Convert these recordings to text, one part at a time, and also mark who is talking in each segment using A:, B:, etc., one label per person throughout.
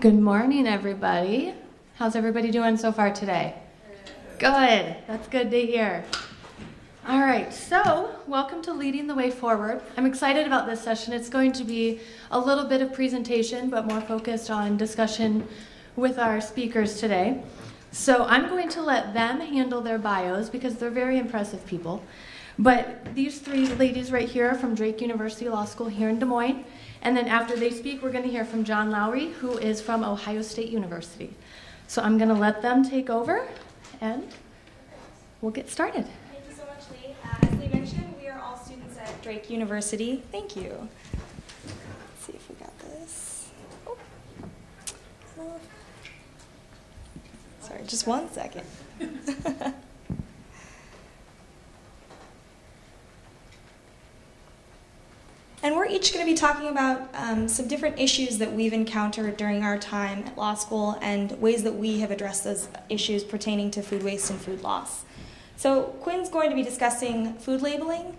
A: Good morning, everybody. How's everybody doing so far today? Good. That's good to hear. All right, so welcome to Leading the Way Forward. I'm excited about this session. It's going to be a little bit of presentation, but more focused on discussion with our speakers today. So I'm going to let them handle their bios because they're very impressive people. But these three ladies right here are from Drake University Law School here in Des Moines. And then after they speak, we're going to hear from John Lowrey, who is from Ohio State University. So I'm going to let them take over, and we'll get started.
B: Thank you so much, Lee. As Lee mentioned, we are all students at Drake University. Thank you. Let's see if we got this. Oh. Sorry, just 1 second. And we're each going to be talking about some different issues that we've encountered during our time at law school and ways that we have addressed those issues pertaining to food waste and food loss. So Quinn's going to be discussing food labeling.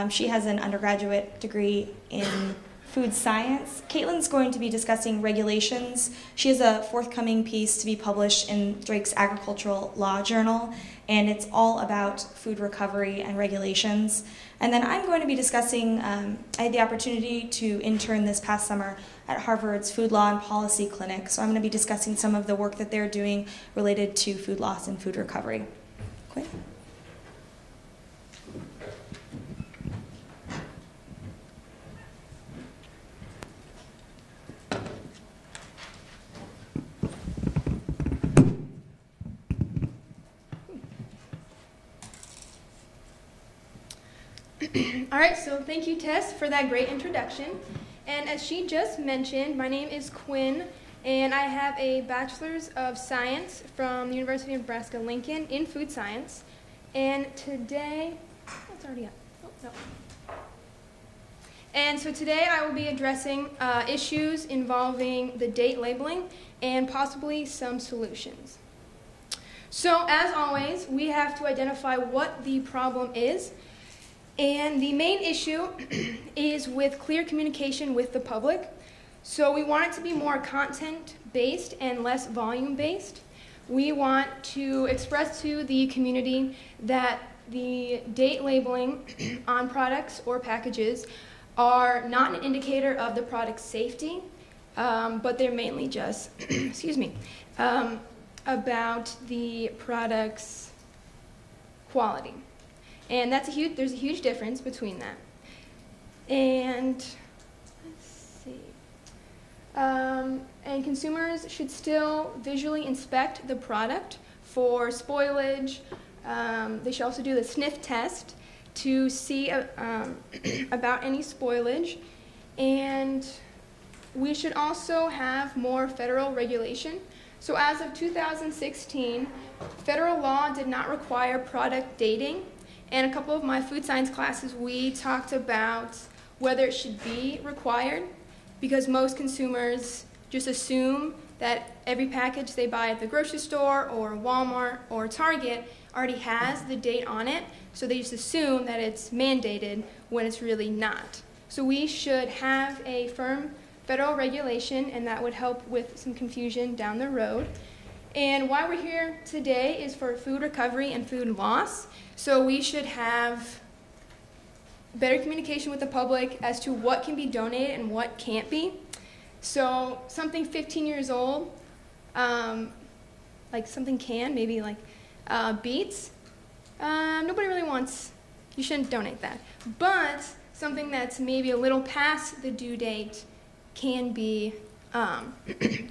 B: She has an undergraduate degree in food science. Katilin's going to be discussing regulations. She has a forthcoming piece to be published in Drake's Agricultural Law Journal, and it's all about food recovery and regulations. And then I'm going to be discussing, I had the opportunity to intern this past summer at Harvard's Food Law and Policy Clinic, so I'm going to be discussing some of the work that they're doing related to food loss and food recovery. Quinn?
C: All right, so thank you, Tess, for that great introduction. And as she just mentioned, my name is Quinn, and I have a Bachelor's of Science from the University of Nebraska-Lincoln in food science. And today, oh, it's already up. Oh, no. And so today I will be addressing issues involving the date labeling and possibly some solutions. So as always, we have to identify what the problem is. And the main issue is with clear communication with the public. So we want it to be more content-based and less volume-based. We want to express to the community that the date labeling on products or packages are not an indicator of the product's safety, but they're mainly just, about the product's quality. And there's a huge difference between that. And let's see. And consumers should still visually inspect the product for spoilage. They should also do the sniff test to see about any spoilage. And we should also have more federal regulation. So as of 2016, federal law did not require product dating. And a couple of my food science classes, we talked about whether it should be required, because most consumers just assume that every package they buy at the grocery store or Walmart or Target already has the date on it, so they just assume that it's mandated when it's really not. So we should have a firm federal regulation, and that would help with some confusion down the road. And why we're here today is for food recovery and food loss. So we should have better communication with the public as to what can be donated and what can't be. So something 15 years old, like something canned, maybe like beets, nobody really wants, you shouldn't donate that. But something that's maybe a little past the due date can be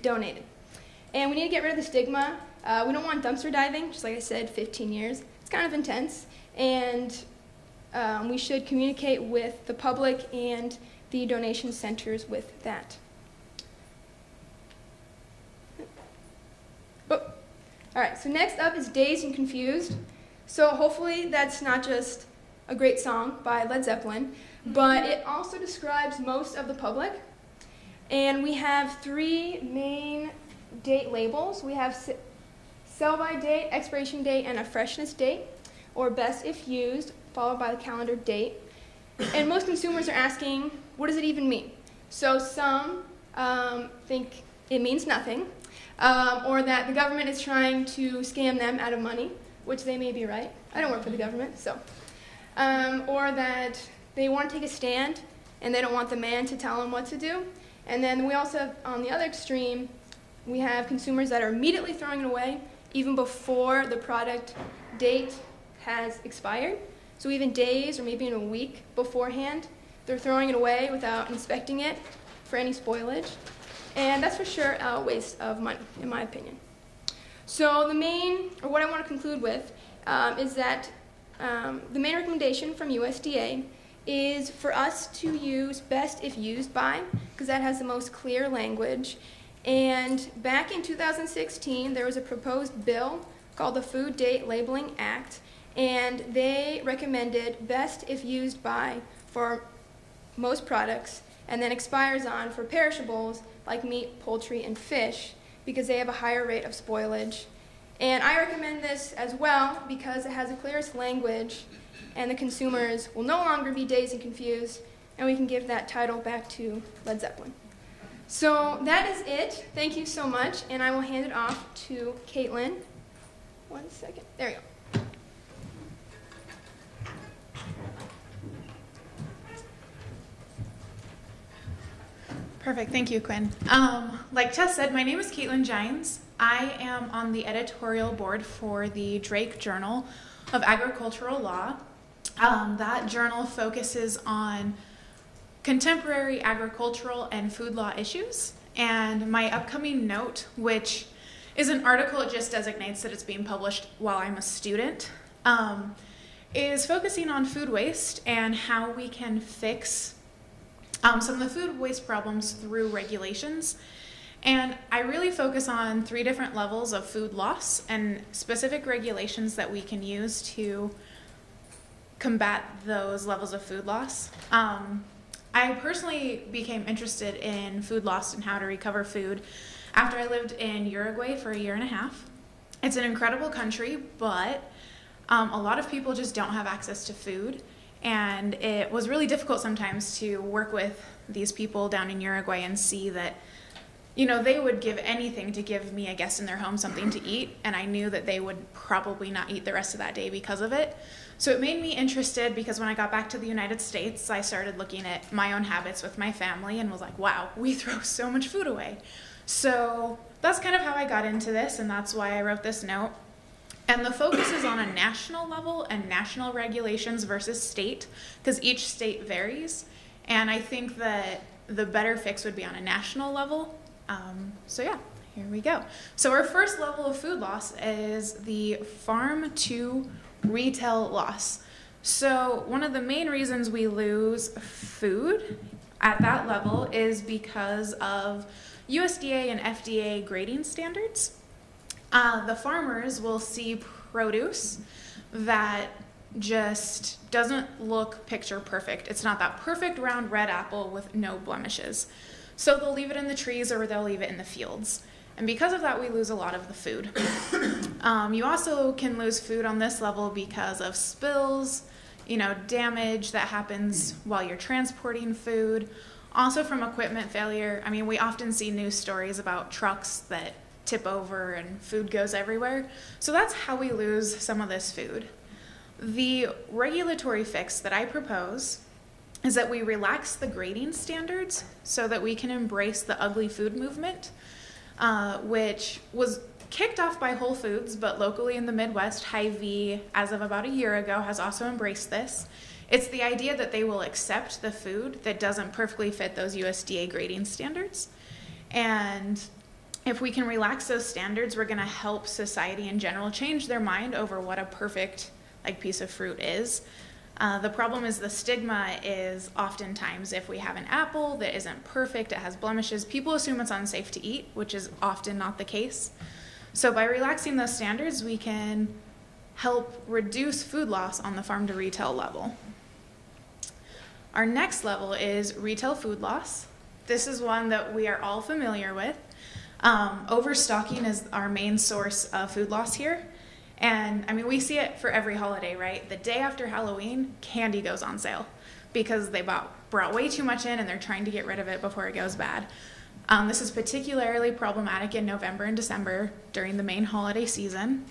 C: donated. And we need to get rid of the stigma. We don't want dumpster diving, just like I said, 15 years. It's kind of intense. And we should communicate with the public and the donation centers with that. Oh. All right, so next up is Dazed and Confused. So hopefully that's not just a great song by Led Zeppelin, but it also describes most of the public. And we have three main date labels. We have sell-by date, expiration date, and a freshness date, or best if used, followed by the calendar date. And most consumers are asking, what does it even mean? So some think it means nothing, or that the government is trying to scam them out of money, which they may be right. I don't work for the government, so. Or that they want to take a stand and they don't want the man to tell them what to do. And then we also have, on the other extreme, we have consumers that are immediately throwing it away even before the product date has expired. So even days or maybe in a week beforehand, they're throwing it away without inspecting it for any spoilage. And that's for sure a waste of money, in my opinion. So what I want to conclude with is that the main recommendation from USDA is for us to use best if used by, because that has the most clear language. And back in 2016, there was a proposed bill called the Food Date Labeling Act, and they recommended best if used by for most products, and then expires on for perishables like meat, poultry, and fish, because they have a higher rate of spoilage. And I recommend this as well because it has the clearest language, and the consumers will no longer be dazed and confused, and we can give that title back to Led Zeppelin. So that is it. Thank you so much, and I will hand it off to Katilin. 1 second. There we go.
D: Perfect. Thank you, Quinn. Like Tess said, my name is Katilin Gines. I am on the editorial board for the Drake Journal of Agricultural Law. That journal focuses on contemporary agricultural and food law issues. And my upcoming note, which is an article, it just designates that it's being published while I'm a student, is focusing on food waste and how we can fix some of the food waste problems through regulations. And I really focus on 3 different levels of food loss and specific regulations that we can use to combat those levels of food loss. I personally became interested in food loss and how to recover food after I lived in Uruguay for 1.5 years. It's an incredible country, but a lot of people just don't have access to food. And it was really difficult sometimes to work with these people down in Uruguay and see that, you know, they would give anything to give me a guest in their home something to eat, and I knew that they would probably not eat the rest of that day because of it. So it made me interested because when I got back to the United States, I started looking at my own habits with my family and was like, wow, we throw so much food away. So that's kind of how I got into this, and that's why I wrote this note. And the focus is on a national level and national regulations versus state, because each state varies. And I think that the better fix would be on a national level. So yeah, here we go. So our first level of food loss is the farm to retail loss. So one of the main reasons we lose food at that level is because of USDA and FDA grading standards. The farmers will see produce that just doesn't look picture perfect. It's not that perfect round red apple with no blemishes. So they'll leave it in the trees or they'll leave it in the fields. And because of that, we lose a lot of the food. You also can lose food on this level because of spills, damage that happens while you're transporting food. Also from equipment failure. I mean, we often see news stories about trucks that tip over and food goes everywhere. So that's how we lose some of this food. The regulatory fix that I propose is that we relax the grading standards so that we can embrace the ugly food movement, which was kicked off by Whole Foods, but locally in the Midwest, Hy-Vee, as of about a year ago, has also embraced this. It's the idea that they will accept the food that doesn't perfectly fit those USDA grading standards. And if we can relax those standards, we're gonna help society in general change their mind over what a perfect piece of fruit is. The problem is the stigma is oftentimes if we have an apple that isn't perfect, it has blemishes, people assume it's unsafe to eat, which is often not the case. So by relaxing those standards, we can help reduce food loss on the farm to retail level. Our next level is retail food loss. This is one that we are all familiar with. Overstocking is our main source of food loss here. And I mean, we see it for every holiday, right? The day after Halloween, candy goes on sale because they brought way too much in and they're trying to get rid of it before it goes bad. This is particularly problematic in November and December during the main holiday season.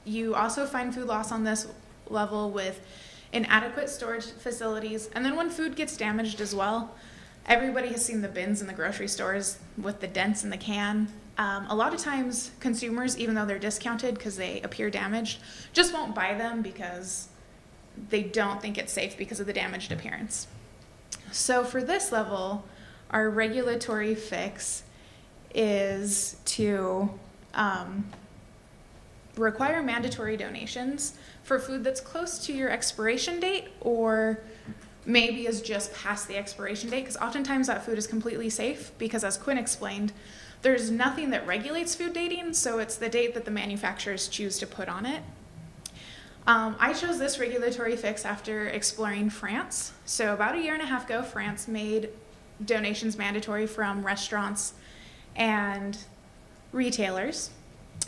D: You also find food loss on this level with inadequate storage facilities, and then when food gets damaged as well. Everybody has seen the bins in the grocery stores with the dents in the can. A lot of times consumers, even though they're discounted because they appear damaged, just won't buy them because they don't think it's safe because of the damaged appearance. So for this level, our regulatory fix is to require mandatory donations for food that's close to your expiration date or maybe is just past the expiration date, because oftentimes that food is completely safe because, as Quinn explained, there's nothing that regulates food dating, so it's the date that the manufacturers choose to put on it. I chose this regulatory fix after exploring France. So about 1.5 years ago, France made donations mandatory from restaurants and retailers.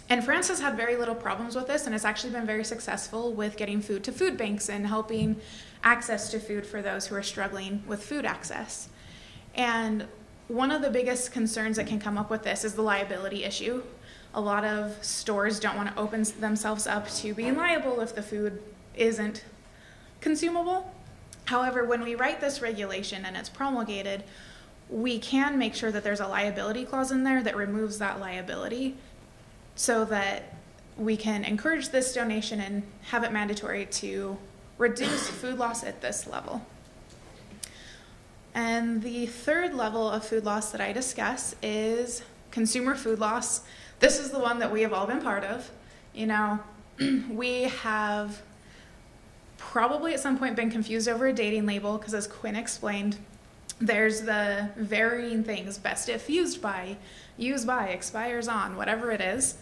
D: And France has had very little problems with this, and it's actually been very successful with getting food to food banks and helping access to food for those who are struggling with food access. And one of the biggest concerns that can come up with this is the liability issue. A lot of stores don't want to open themselves up to being liable if the food isn't consumable. However, when we write this regulation and it's promulgated, we can make sure that there's a liability clause in there that removes that liability so that we can encourage this donation and have it mandatory to reduce food loss at this level. And the third level of food loss that I discuss is consumer food loss. This is the one that we have all been part of. You know, we have probably at some point been confused over a dating label because, as Quinn explained, there's the varying things: best if used by, expires on, whatever it is.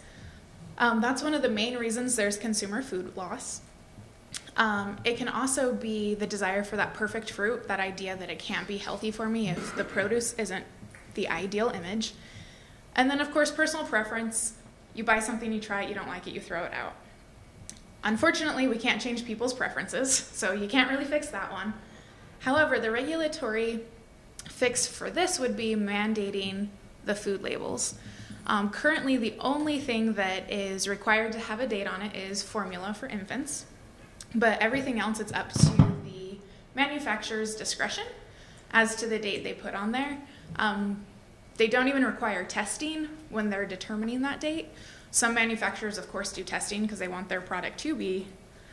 D: That's one of the main reasons there's consumer food loss. It can also be the desire for that perfect fruit, that idea that it can't be healthy for me if the produce isn't the ideal image. And then, of course, personal preference. You buy something, you try it, you don't like it, you throw it out. Unfortunately, we can't change people's preferences, so you can't really fix that one. However, the regulatory fix for this would be mandating the food labels. Currently, the only thing that is required to have a date on it is formula for infants, but everything else, it's up to the manufacturer's discretion as to the date they put on there. They don't even require testing when they're determining that date. Some manufacturers, of course, do testing because they want their product to be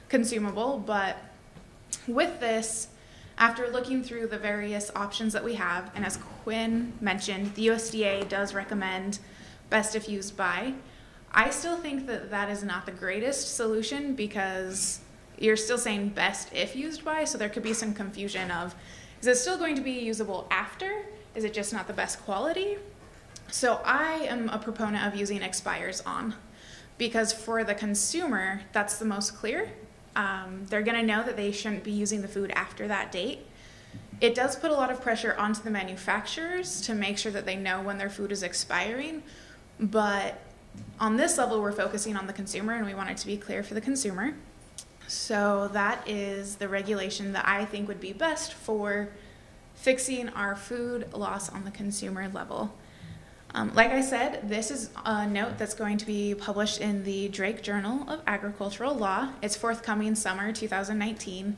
D: consumable, but with this, after looking through the various options that we have, and as Quinn mentioned, the USDA does recommend best if used by. I still think that that is not the greatest solution because you're still saying best if used by, so there could be some confusion of, is it still going to be usable after? Is it just not the best quality? So I am a proponent of using expires on, because for the consumer, that's the most clear. They're gonna know that they shouldn't be using the food after that date. It does put a lot of pressure onto the manufacturers to make sure that they know when their food is expiring, but on this level, we're focusing on the consumer and we want it to be clear for the consumer. So that is the regulation that I think would be best for fixing our food loss on the consumer level. Like I said, this is a note that's going to be published in the Drake Journal of Agricultural Law. It's forthcoming summer 2019.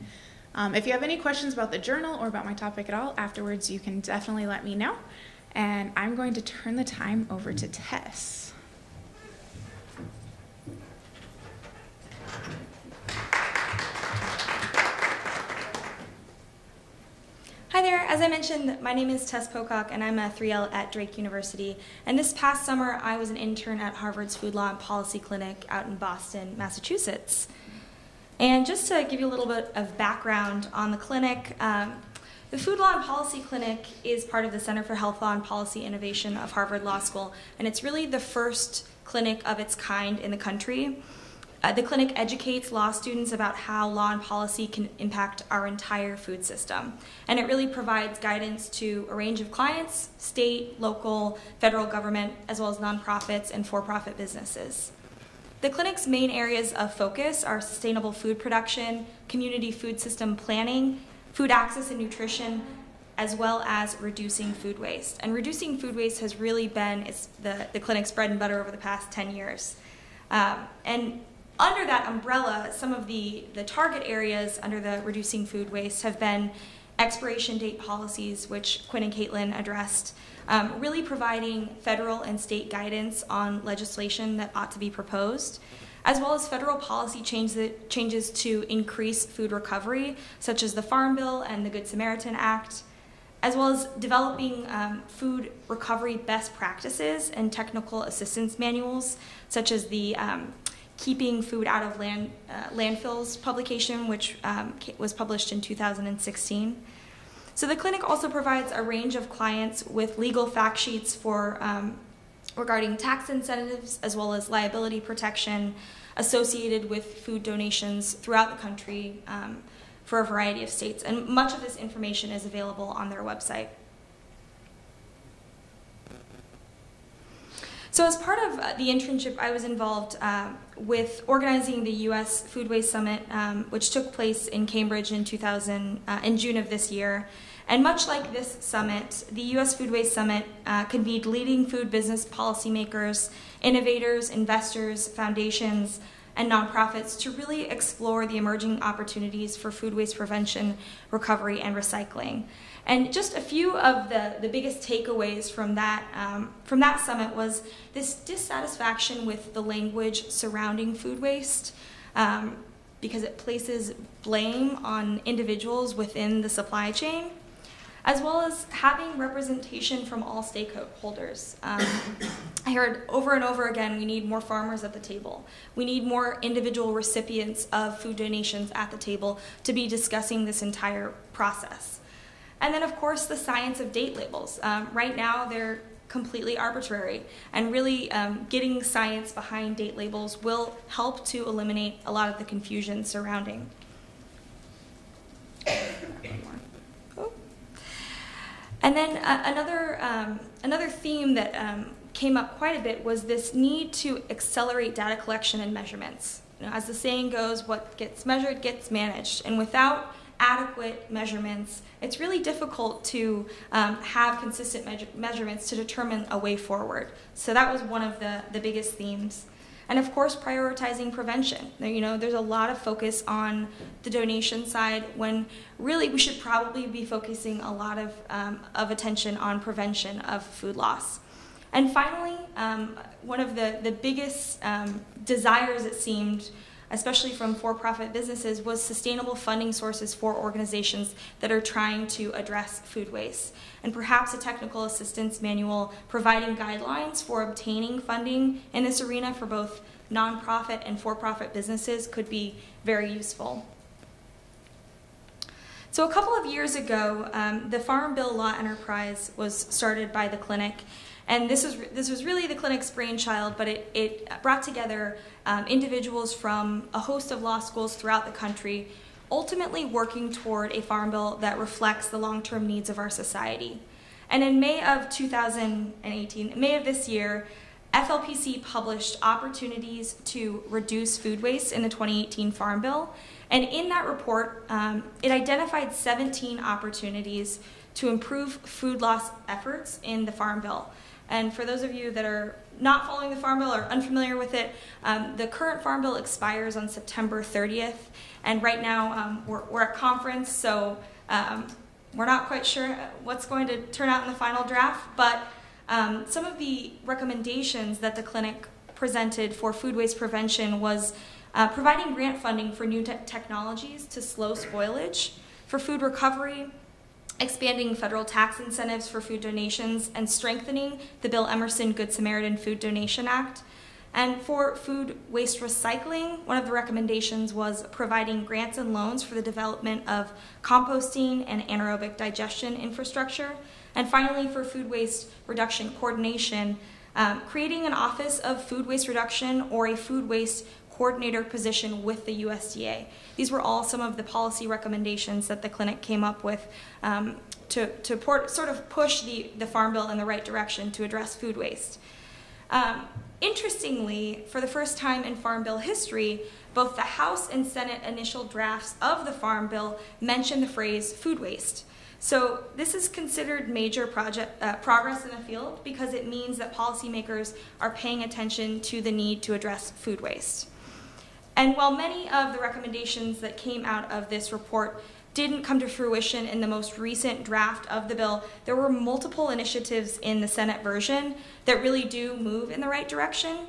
D: If you have any questions about the journal or about my topic at all afterwards, you can definitely let me know. And I'm going to turn the time over to Tess.
B: Hi there, as I mentioned, my name is Tess Pocock and I'm a 3L at Drake University. And this past summer, I was an intern at Harvard's Food Law and Policy Clinic out in Boston, Massachusetts. And just to give you a little bit of background on the clinic, the Food Law and Policy Clinic is part of the Center for Health Law and Policy Innovation of Harvard Law School, and it's really the first clinic of its kind in the country. The clinic educates law students about how law and policy can impact our entire food system. And it really provides guidance to a range of clients, state, local, federal government, as well as nonprofits and for-profit businesses. The clinic's main areas of focus are sustainable food production, community food system planning, food access and nutrition, as well as reducing food waste. And reducing food waste has really been the clinic's bread and butter over the past 10 years. And under that umbrella, some of the target areas under the reducing food waste have been expiration date policies, which Quinn and Katilin addressed, really providing federal and state guidance on legislation that ought to be proposed, as well as federal policy changes to increase food recovery, such as the Farm Bill and the Good Samaritan Act, as well as developing food recovery best practices and technical assistance manuals, such as the Keeping Food Out of Landfills publication, which was published in 2016. So the clinic also provides a range of clients with legal fact sheets for regarding tax incentives as well as liability protection associated with food donations throughout the country for a variety of states. And much of this information is available on their website. So as part of the internship, I was involved with organizing the U.S. Food Waste Summit, which took place in Cambridge in June of this year. And much like this summit, the U.S. Food Waste Summit convened leading food business policymakers, innovators, investors, foundations, and nonprofits to really explore the emerging opportunities for food waste prevention, recovery, and recycling. And just a few of the biggest takeaways from that summit was this dissatisfaction with the language surrounding food waste, because it places blame on individuals within the supply chain, as well as having representation from all stakeholders. I heard over and over again, we need more farmers at the table. We need more individual recipients of food donations at the table to be discussing this entire process. And then, of course, the science of date labels. Right now, they're completely arbitrary, and really getting science behind date labels will help to eliminate a lot of the confusion surrounding. And then another theme that came up quite a bit was this need to accelerate data collection and measurements. You know, as the saying goes, what gets measured gets managed, and without adequate measurements, it's really difficult to have consistent measurements to determine a way forward. So that was one of the biggest themes. And of course, prioritizing prevention. You know, there's a lot of focus on the donation side when really we should probably be focusing a lot of attention on prevention of food loss. And finally, one of the biggest desires, it seemed, especially from for-profit businesses, was sustainable funding sources for organizations that are trying to address food waste. And perhaps a technical assistance manual providing guidelines for obtaining funding in this arena for both nonprofit and for-profit businesses could be very useful. So a couple of years ago, the Farm Bill Law Enterprise was started by the clinic. And this was really the clinic's brainchild, but it brought together individuals from a host of law schools throughout the country, ultimately working toward a farm bill that reflects the long-term needs of our society. And in May of 2018, May of this year, FLPC published Opportunities to Reduce Food Waste in the 2018 Farm Bill. And in that report, it identified 17 opportunities to improve food loss efforts in the Farm Bill. And for those of you that are not following the Farm Bill or unfamiliar with it, the current Farm Bill expires on September 30th. And right now we're at conference, so we're not quite sure what's going to turn out in the final draft. But some of the recommendations that the clinic presented for food waste prevention was providing grant funding for new technologies to slow spoilage, for food recovery, expanding federal tax incentives for food donations, and strengthening the Bill Emerson Good Samaritan Food Donation Act. And for food waste recycling, one of the recommendations was providing grants and loans for the development of composting and anaerobic digestion infrastructure. And finally, for food waste reduction coordination, creating an Office of Food Waste Reduction or a food waste coordinator position with the USDA. These were all some of the policy recommendations that the clinic came up with to sort of push the Farm Bill in the right direction to address food waste. Interestingly, for the first time in Farm Bill history, both the House and Senate initial drafts of the Farm Bill mention the phrase food waste. So this is considered major progress in the field because it means that policymakers are paying attention to the need to address food waste. And while many of the recommendations that came out of this report didn't come to fruition in the most recent draft of the bill, there were multiple initiatives in the Senate version that really do move in the right direction.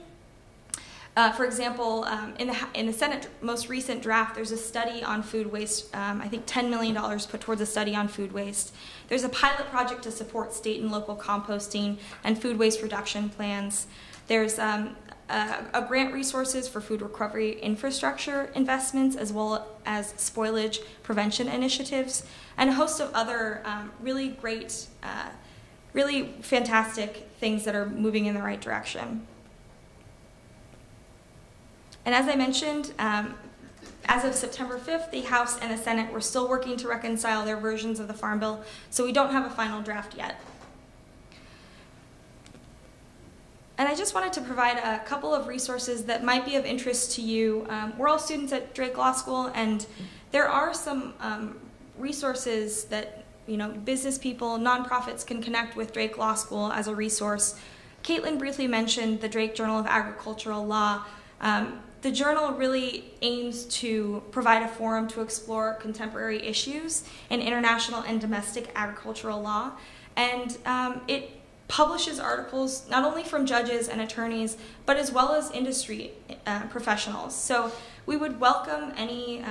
B: For example, in the Senate most recent draft, there's a study on food waste, I think $10 million put towards a study on food waste. There's a pilot project to support state and local composting and food waste reduction plans. There's a grant resources for food recovery infrastructure investments, as well as spoilage prevention initiatives, and a host of other really great, really fantastic things that are moving in the right direction. And as I mentioned, as of September 5th, the House and the Senate were still working to reconcile their versions of the Farm Bill, so we don't have a final draft yet. And I just wanted to provide a couple of resources that might be of interest to you. We're all students at Drake Law School, and there are some resources that business people, nonprofits can connect with Drake Law School as a resource. Caitlin briefly mentioned the Drake Journal of Agricultural Law. The journal really aims to provide a forum to explore contemporary issues in international and domestic agricultural law. And it publishes articles not only from judges and attorneys, but as well as industry professionals. So we would welcome any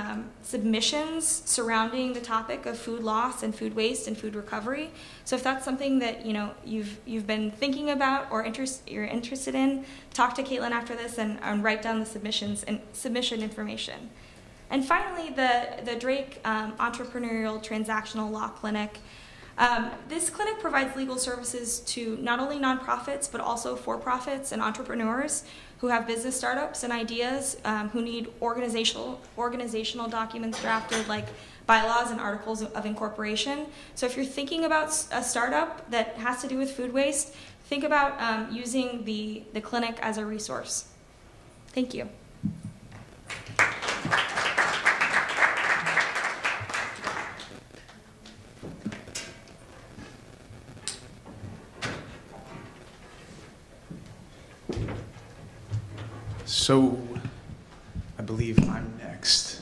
B: submissions surrounding the topic of food loss and food waste and food recovery. So if that's something that you've been thinking about or you're interested in, talk to Caitlin after this and write down the submissions and submission information. And finally, the Drake Entrepreneurial Transactional Law Clinic. This clinic provides legal services to not only nonprofits, but also for-profits and entrepreneurs who have business startups and ideas, who need organizational documents drafted, like bylaws and articles of incorporation. So if you're thinking about a startup that has to do with food waste, think about using the clinic as a resource. Thank you.
E: So, I believe I'm next.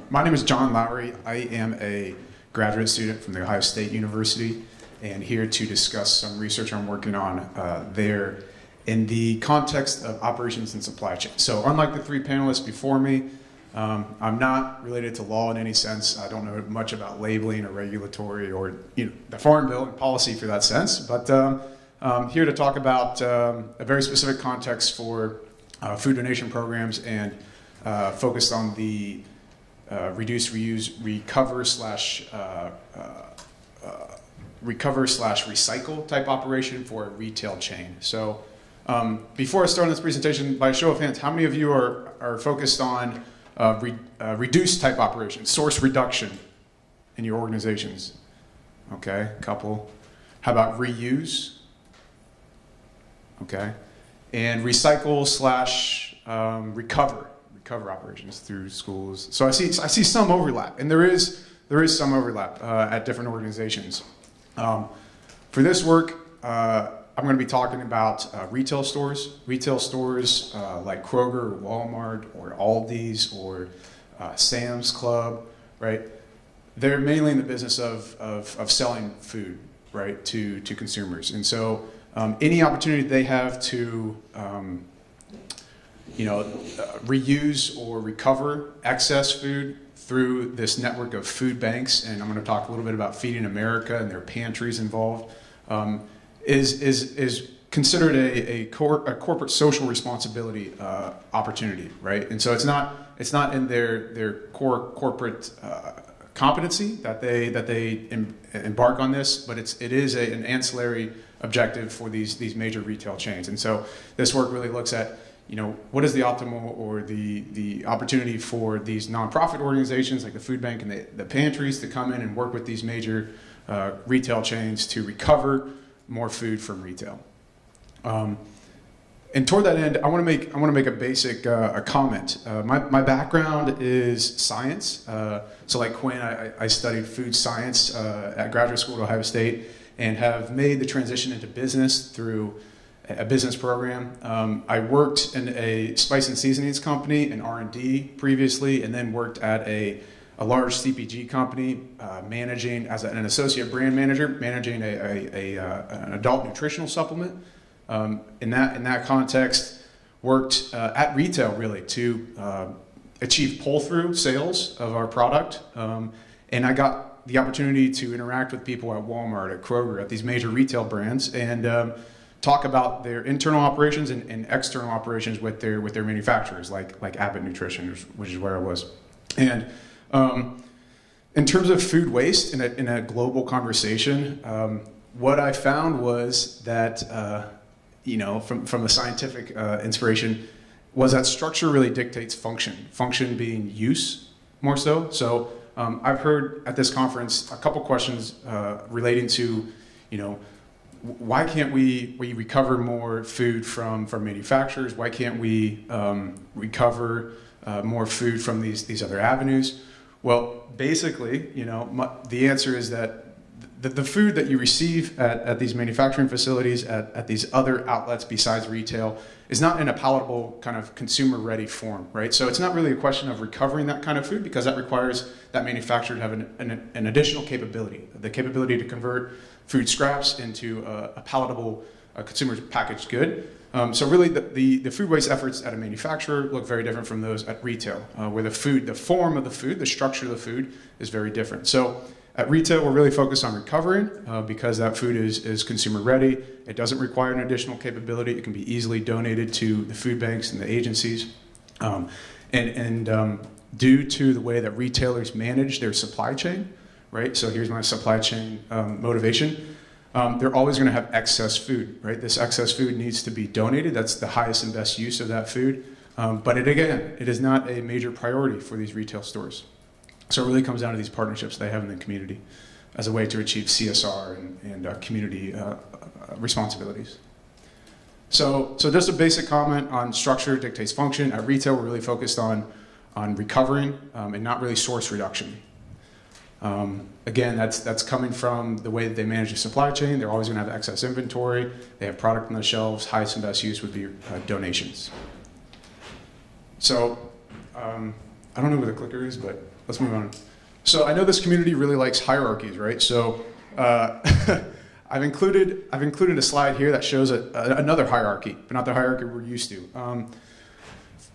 E: My name is John Lowrey. I am a graduate student from The Ohio State University and here to discuss some research I'm working on there in the context of operations and supply chain. So unlike the three panelists before me, I'm not related to law in any sense. I don't know much about labeling or regulatory or the Farm Bill and policy for that sense, but I'm here to talk about a very specific context for food donation programs and focused on the reduce, reuse, recover slash recycle type operation for a retail chain. So before I start this presentation, by a show of hands, how many of you are focused on reduce type operations, source reduction in your organizations? Okay, a couple. How about reuse? Okay. And recycle slash recover operations through schools. So I see some overlap, and there is some overlap at different organizations. For this work, I'm going to be talking about retail stores like Kroger, or Walmart, or Aldi's, or Sam's Club, right? They're mainly in the business of selling food, right, to consumers, and so any opportunity they have to reuse or recover excess food through this network of food banks, and I'm going to talk a little bit about Feeding America and their pantries involved, is considered a corporate social responsibility opportunity, right? And so it's not in their core corporate competency that they embark on this, but it is an ancillary objective for these major retail chains. And so this work really looks at what is the optimal or the opportunity for these nonprofit organizations like the food bank and the pantries to come in and work with these major retail chains to recover more food from retail. And toward that end, I want to make a basic a comment. My background is science. So like Quinn, I studied food science at graduate school at Ohio State, and have made the transition into business through a business program. I worked in a spice and seasonings company in R&D previously, and then worked at a large CPG company, managing as an associate brand manager, managing an adult nutritional supplement. In that context, worked at retail really to achieve pull-through sales of our product, and I got the opportunity to interact with people at Walmart, at Kroger, at these major retail brands, and talk about their internal operations and external operations with their manufacturers, like Abbott Nutrition, which is where I was. And in terms of food waste in a global conversation, what I found was that from a scientific inspiration, was that structure really dictates function. Function being use more so. So I've heard at this conference a couple questions relating to, why can't we recover more food from manufacturers? Why can't we recover more food from these other avenues? Well, basically, the answer is that the food that you receive at these manufacturing facilities, at these other outlets besides retail, is not in a palatable kind of consumer-ready form, right? So it's not really a question of recovering that kind of food, because that requires that manufacturer to have an additional capability, the capability to convert food scraps into a palatable consumer packaged good. So really the food waste efforts at a manufacturer look very different from those at retail, where the form of the food, the structure of the food is very different. So at retail, we're really focused on recovering because that food is consumer ready. It doesn't require an additional capability. It can be easily donated to the food banks and the agencies. Due to the way that retailers manage their supply chain, right? So here's my supply chain motivation. They're always going to have excess food, right? This excess food needs to be donated. That's the highest and best use of that food. But it is not a major priority for these retail stores. So it really comes down to these partnerships they have in the community as a way to achieve CSR and community responsibilities. So just a basic comment on structure dictates function. At retail, we're really focused on recovering and not really source reduction. Again, that's coming from the way that they manage the supply chain. They're always going to have excess inventory. They have product on the shelves. Highest and best use would be donations. So I don't know where the clicker is, but let's move on. So I know this community really likes hierarchies, right? So I've included a slide here that shows another hierarchy, but not the hierarchy we're used to.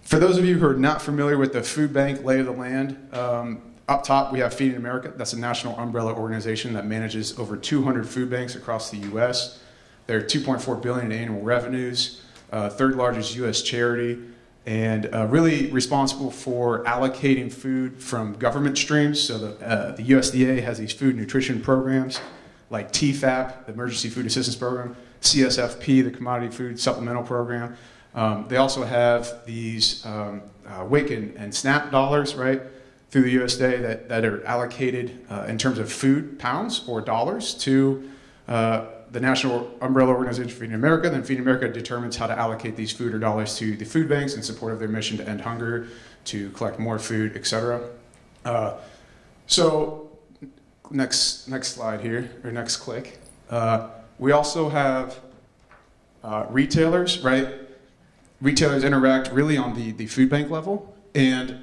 E: For those of you who are not familiar with the food bank lay of the land, up top we have Feeding America. That's a national umbrella organization that manages over 200 food banks across the U.S. They're $2.4 billion in annual revenues, third largest U.S. charity, and really responsible for allocating food from government streams. So the USDA has these food nutrition programs like TFAP, the Emergency Food Assistance Program, CSFP, the Commodity Food Supplemental Program. They also have these WIC and SNAP dollars, right, through the USDA that are allocated in terms of food pounds or dollars to the national umbrella organization Feeding America. Then Feeding America determines how to allocate these food or dollars to the food banks in support of their mission to end hunger, to collect more food, etc. So next slide here, or next click. We also have retailers, right? Retailers interact really on the food bank level, and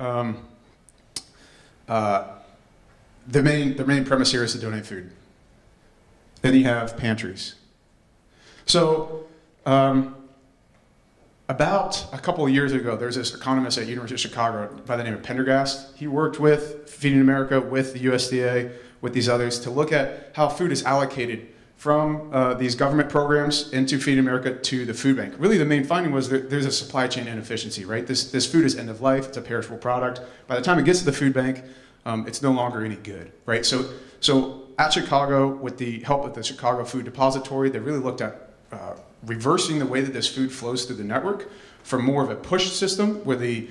E: the main premise here is to donate food. Then you have pantries. So about a couple of years ago, there's this economist at University of Chicago by the name of Pendergast. He worked with Feeding America, with the USDA, with these others to look at how food is allocated from these government programs into Feeding America to the food bank. Really, the main finding was that there's a supply chain inefficiency, right? This food is end of life. It's a perishable product. By the time it gets to the food bank, it's no longer any good, right? So at Chicago, with the help of the Chicago Food Depository, they really looked at reversing the way that this food flows through the network from more of a push system where the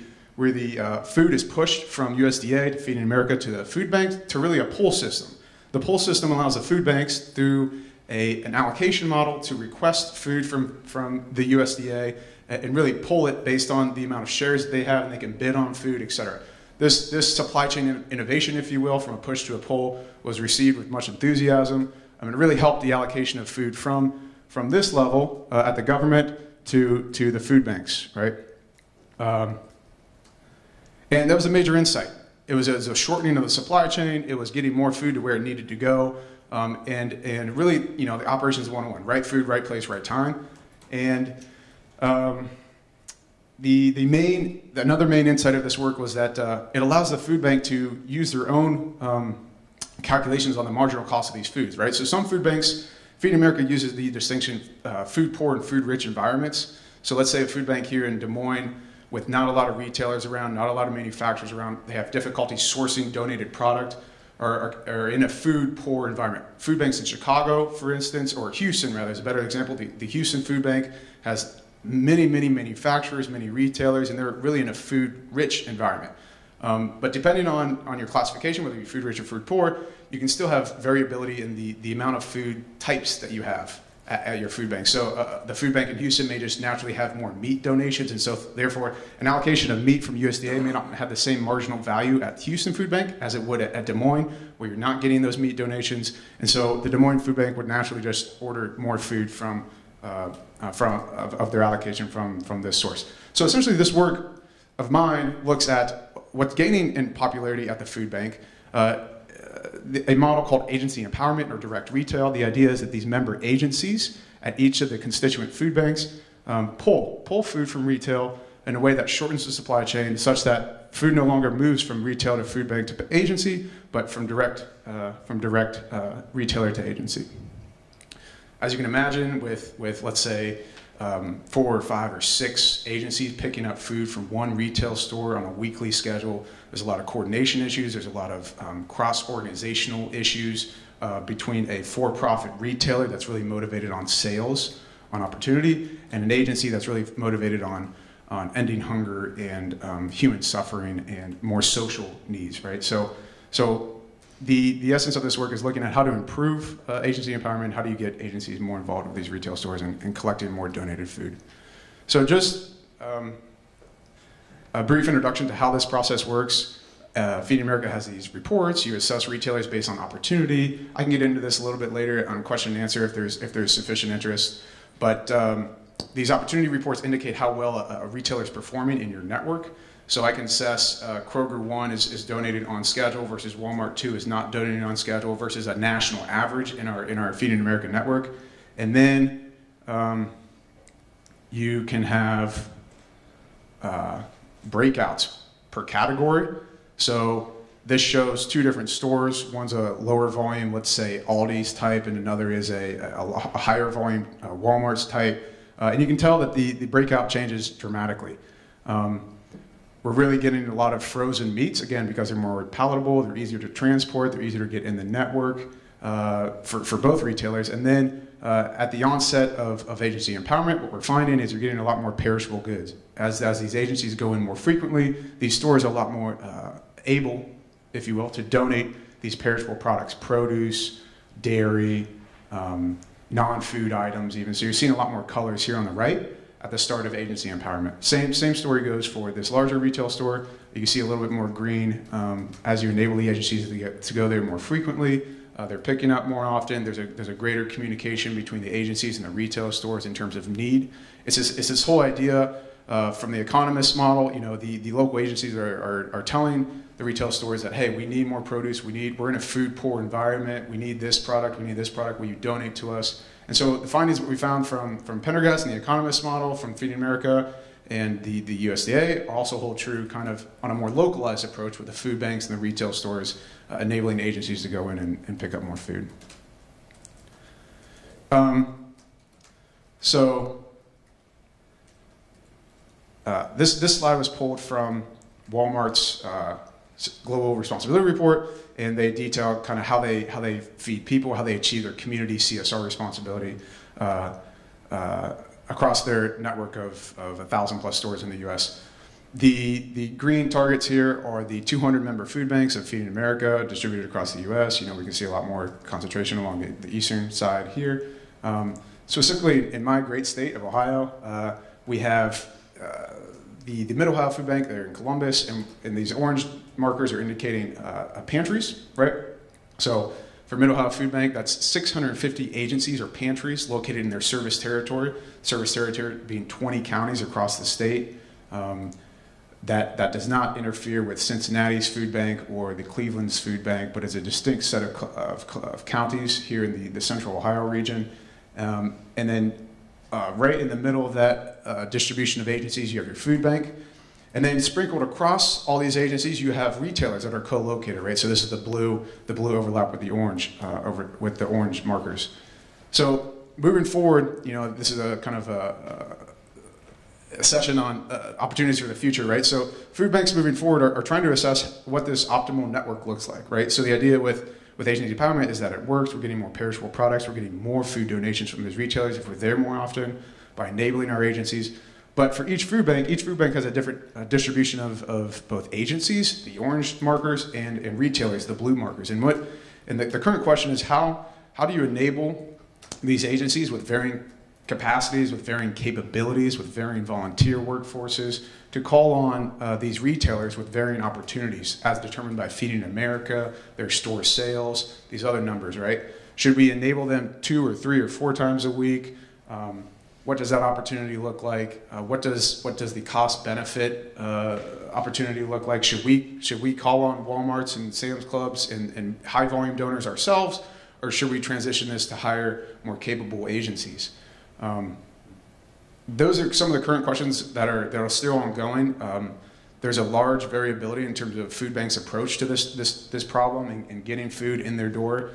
E: food is pushed from USDA to Feeding America to the food bank to really a pull system. The pull system allows the food banks through an allocation model to request food from the USDA and really pull it based on the amount of shares that they have, and they can bid on food, et cetera. This supply chain innovation, if you will, from a push to a pull, was received with much enthusiasm. I mean, it really helped the allocation of food from this level at the government to the food banks, right? And that was a major insight. It was a shortening of the supply chain. It was getting more food to where it needed to go, and really, the operations 101, right food, right place, right time. And another main insight of this work was that it allows the food bank to use their own calculations on the marginal cost of these foods, right? So some food banks, Feeding America uses the distinction food poor and food rich environments. So let's say a food bank here in Des Moines with not a lot of retailers around, not a lot of manufacturers around, they have difficulty sourcing donated product, or in a food poor environment. Food banks in Chicago, for instance, or Houston rather, is a better example. The Houston Food Bank has many manufacturers, many retailers, and they're really in a food rich environment. But depending on your classification, whether you're food rich or food poor, you can still have variability in the amount of food types that you have at your food bank. So the food bank in Houston may just naturally have more meat donations, and so therefore an allocation of meat from USDA may not have the same marginal value at Houston Food Bank as it would at Des Moines, where you're not getting those meat donations. And so the Des Moines Food Bank would naturally just order more food from their allocation from this source. So essentially this work of mine looks at what's gaining in popularity at the food bank, a model called agency empowerment or direct retail. The idea is that these member agencies at each of the constituent food banks pull food from retail in a way that shortens the supply chain such that food no longer moves from retail to food bank to agency, but from direct retailer to agency. As you can imagine, with let's say 4 or 5 or 6 agencies picking up food from one retail store on a weekly schedule, there's a lot of coordination issues, there's a lot of cross-organizational issues between a for-profit retailer that's really motivated on sales, on opportunity, and an agency that's really motivated on ending hunger and human suffering and more social needs, right? So the essence of this work is looking at how to improve agency empowerment, how do you get agencies more involved with these retail stores and collecting more donated food. So just a brief introduction to how this process works. Feeding America has these reports. You assess retailers based on opportunity. I can get into this a little bit later on question and answer if there's sufficient interest. But these opportunity reports indicate how well a retailer is performing in your network. So I can assess Kroger 1 is donated on schedule versus Walmart 2 is not donating on schedule versus a national average in our Feeding America network. And then you can have breakouts per category. So this shows 2 different stores. One's a lower volume, let's say Aldi's type, and another is a higher volume Walmart's type. And you can tell that the breakout changes dramatically. We're really getting a lot of frozen meats, again, because they're more palatable, they're easier to transport, they're easier to get in the network for both retailers. And then at the onset of agency empowerment, what we're finding is you're getting a lot more perishable goods. As these agencies go in more frequently, these stores are a lot more able, if you will, to donate these perishable products, produce, dairy, non-food items even. So you're seeing a lot more colors here on the right at the start of agency empowerment. Same story goes for this larger retail store. You see a little bit more green as you enable the agencies to go there more frequently. They're picking up more often. There's a greater communication between the agencies and the retail stores in terms of need. It's this whole idea from the economist model. The local agencies are telling the retail stores that, hey, we need more produce. We're in a food poor environment. We need this product. We need this product. Will you donate to us? And so the findings that we found from Pendergast and the economist model, from Feeding America and the USDA also hold true kind of on a more localized approach with the food banks and the retail stores enabling agencies to go in and pick up more food. This slide was pulled from Walmart's Global Responsibility Report, and they detail kind of how they feed people, how they achieve their community CSR responsibility across their network of 1,000+ stores in the U.S. The green targets here are the 200 member food banks of Feeding America distributed across the U.S. We can see a lot more concentration along the eastern side here. Specifically in my great state of Ohio, we have the Middle Ohio Food Bank. They're in Columbus, and these orange markers are indicating pantries, right? So for Middle Ohio Food Bank, that's 650 agencies or pantries located in their service territory being 20 counties across the state. That does not interfere with Cincinnati's food bank or the Cleveland's food bank, but is a distinct set of counties here in the central Ohio region. And then right in the middle of that distribution of agencies, you have your food bank. And then sprinkled across all these agencies, you have retailers that are co-located, right? So this is the blue overlap with the orange, with the orange markers. So moving forward, this is a kind of a session on opportunities for the future, right? So food banks moving forward are trying to assess what this optimal network looks like, right? So the idea with agency empowerment is that it works. We're getting more perishable products. We're getting more food donations from those retailers if we're there more often by enabling our agencies. But for each food bank has a different distribution of both agencies, the orange markers, and retailers, the blue markers. And the current question is how do you enable these agencies with varying capacities, with varying capabilities, with varying volunteer workforces to call on these retailers with varying opportunities as determined by Feeding America, their store sales, these other numbers, right? Should we enable them 2 or 3 or 4 times a week? What does that opportunity look like? What does the cost benefit opportunity look like? Should we call on Walmarts and Sam's Clubs and high volume donors ourselves, or should we transition this to hire more capable agencies? Those are some of the current questions that are still ongoing. There's a large variability in terms of food banks' approach to this problem and getting food in their door.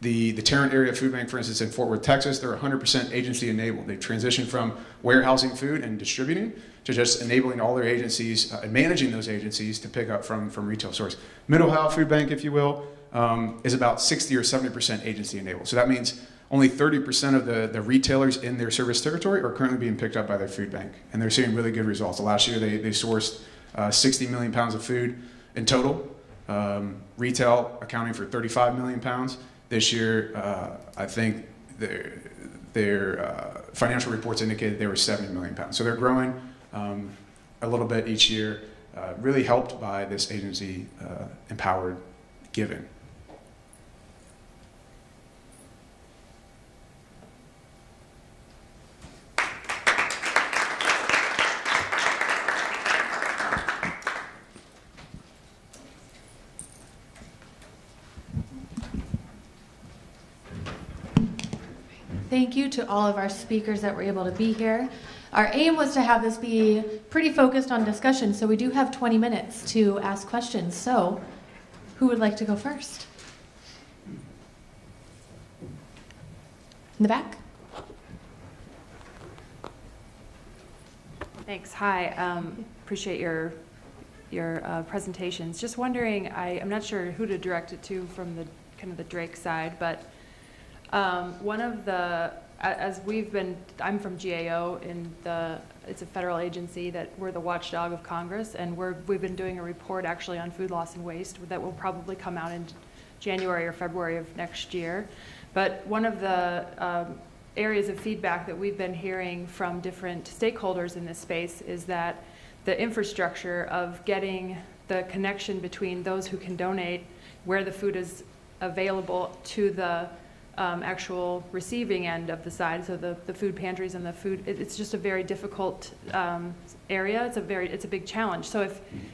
E: The Tarrant Area Food Bank, for instance, in Fort Worth, Texas, they're 100% agency enabled. They've transitioned from warehousing food and distributing to just enabling all their agencies and managing those agencies to pick up from retail stores. Middle Ohio Food Bank, if you will, is about 60 or 70% agency enabled. So that means only 30% of the retailers in their service territory are currently being picked up by their food bank, and they're seeing really good results. Last year, they sourced 60 million pounds of food in total, retail accounting for 35 million pounds. This year, I think their financial reports indicated they were 70 million pounds. So they're growing a little bit each year, really helped by this agency empowered giving.
A: Thank you to all of our speakers that were able to be here. Our aim was to have this be pretty focused on discussion, so we do have 20 minutes to ask questions. So, who would like to go first? In the back?
F: Thanks. Hi. Appreciate your presentations. Just wondering, I'm not sure who to direct it to from the kind of the Drake side, but one of the, I'm from GAO, it's a federal agency that we're the watchdog of Congress, and we've been doing a report actually on food loss and waste that will probably come out in January or February of next year. But one of the areas of feedback that we've been hearing from different stakeholders in this space is that the infrastructure of getting the connection between those who can donate, where the food is available, to the actual receiving end of the side, so the food pantries and the food, it's just a very difficult area. It's a big challenge. So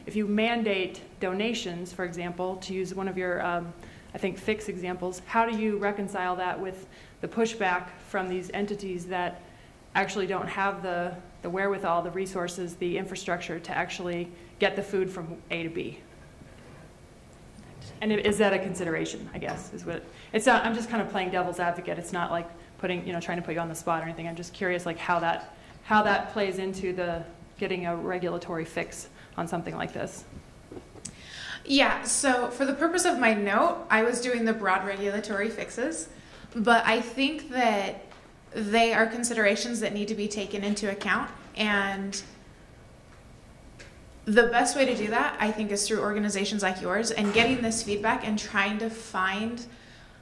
F: if you mandate donations, for example, to use one of your I think fix examples, how do you reconcile that with the pushback from these entities that actually don't have the wherewithal, the resources, the infrastructure to actually get the food from A to B? And is that a consideration, I guess, is what it's not. I'm just kind of playing devil's advocate. It's not like trying to put you on the spot or anything. I'm just curious, like how that plays into the getting a regulatory fix on something like this.
D: Yeah, so for the purpose of my note, I was doing the broad regulatory fixes, but I think that they are considerations that need to be taken into account, and the best way to do that, I think, is through organizations like yours and getting this feedback and trying to find